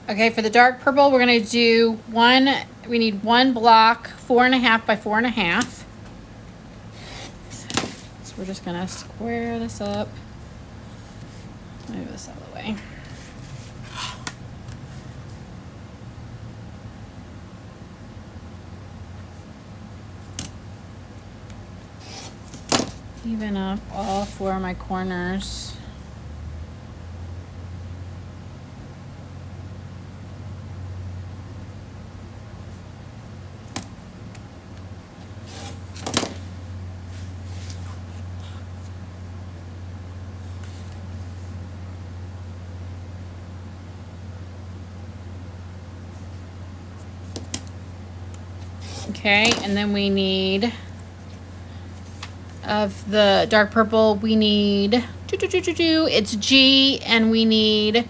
Okay, for the dark purple, we're gonna do we need one block, 4.5 by 4.5. So we're just gonna square this up. Move this out of the way. Even up all 4 of my corners. Okay, and then we need, of the dark purple, we need, it's G, and we need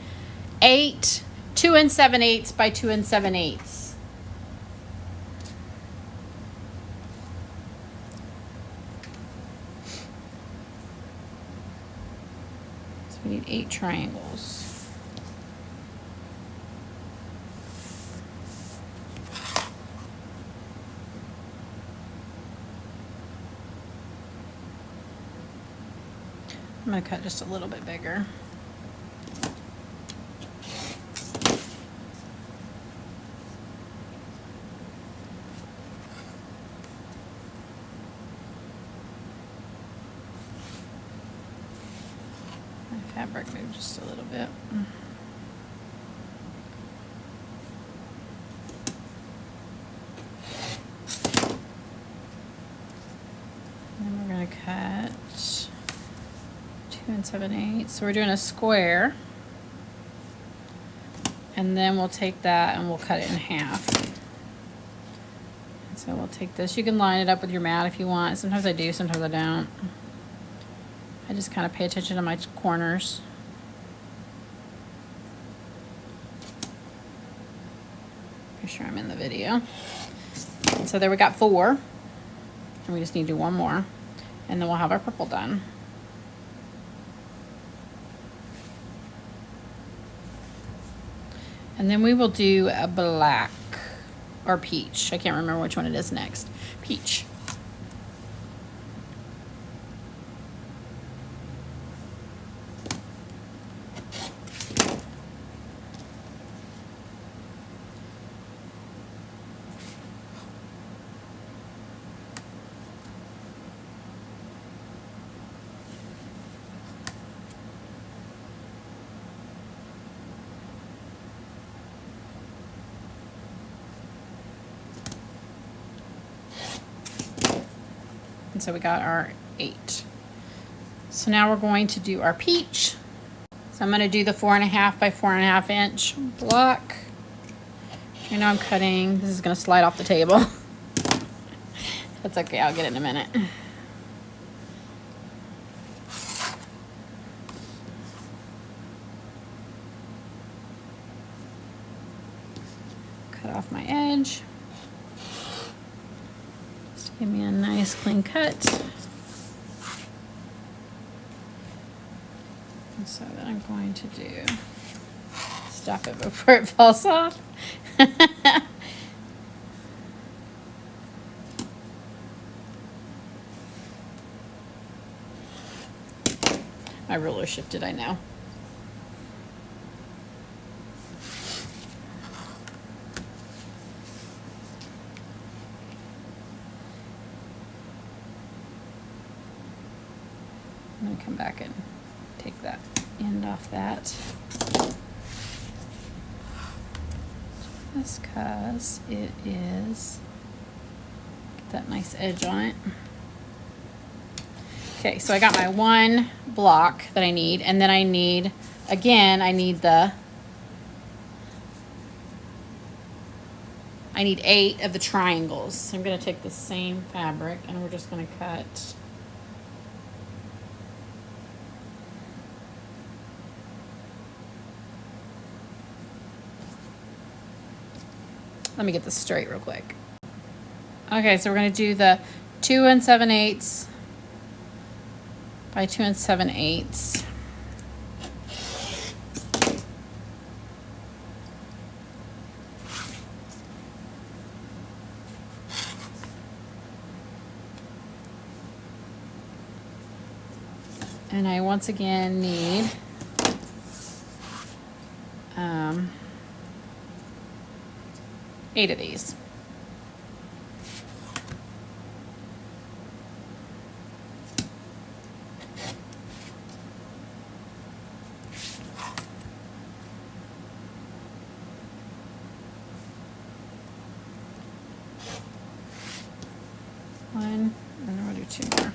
8 2 7/8 by 2 7/8. So we need 8 triangles. I'm going to cut just a little bit bigger. My fabric moved just a little bit. And then we're going to cut 2 7/8. So we're doing a square, and then we'll take that and we'll cut it in half. And so we'll take this. You can line it up with your mat if you want. Sometimes I do, sometimes I don't. I just kind of pay attention to my corners. Pretty sure I'm in the video. And so there we got 4, and we just need to do 1 more, and then we'll have our purple done. And then we will do a black or peach. I can't remember which one it is next. Peach. And so we got our 8. So now we're going to do our peach. So I'm going to do the 4.5 by 4.5 inch block. You know I'm cutting. This is going to slide off the table. That's okay. I'll get it in a minute. Cut off my edge. Give me a nice clean cut. And so then I'm going to do, stop it before it falls off. My ruler shifted, I know. I'm going to come back and take that end off that. Just because it is that nice edge on it. Okay, so I got my 1 block that I need, and then I need, again, I need 8 of the triangles. So I'm going to take the same fabric and we're just going to cut . Let me get this straight real quick. Okay, so we're going to do the 2 7/8 by 2 7/8. 2 And I once again need 8 of these. One, and then we'll do 2 more.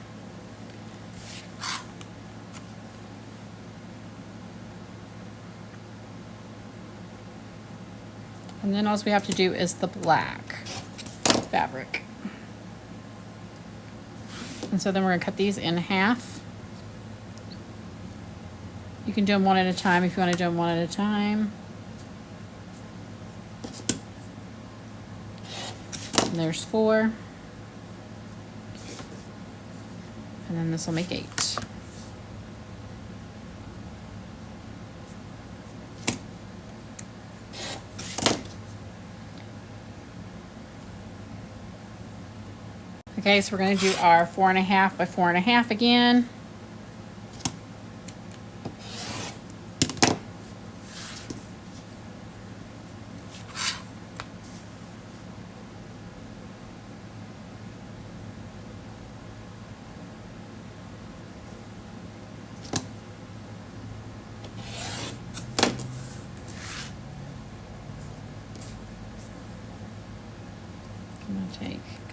And then all we have to do is the black fabric. And so then we're going to cut these in half. You can do them one at a time if you want to do them one at a time. And there's 4. And then this will make 8. Okay, so we're going to do our 4.5 by 4.5 again.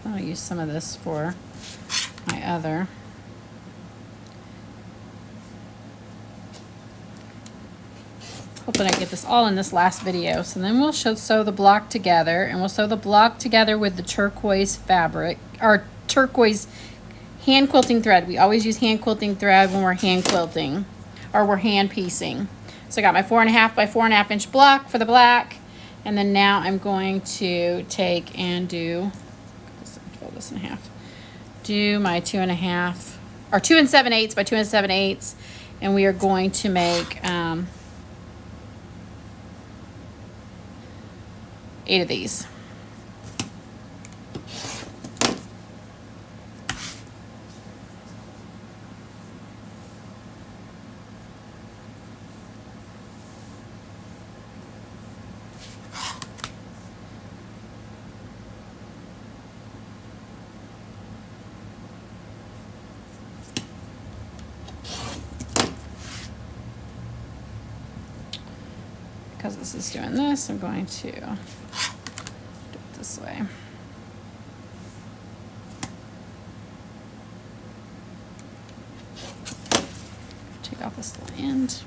I'll use some of this for my other. Hoping I get this all in this last video. So then we'll sew the block together, and we'll sew the block together with the turquoise fabric, or turquoise hand quilting thread. We always use hand quilting thread when we're hand quilting or we're hand piecing. So I got my 4.5 by 4.5 inch block for the black, and then now I'm going to take and do, fold this in half, do my 2.5 or 2 7/8 by 2 7/8, and we are going to make 8 of these. Because this is doing this, I'm going to do it this way. Take off this little end.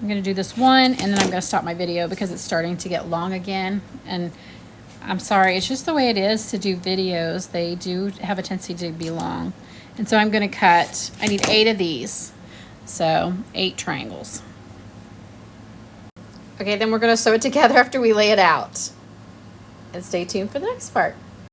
I'm going to do this one, and then I'm going to stop my video because it's starting to get long again. And I'm sorry, it's just the way it is to do videos. They do have a tendency to be long. And so I'm going to cut, I need 8 of these. So 8 triangles. Okay, then we're going to sew it together after we lay it out. And stay tuned for the next part.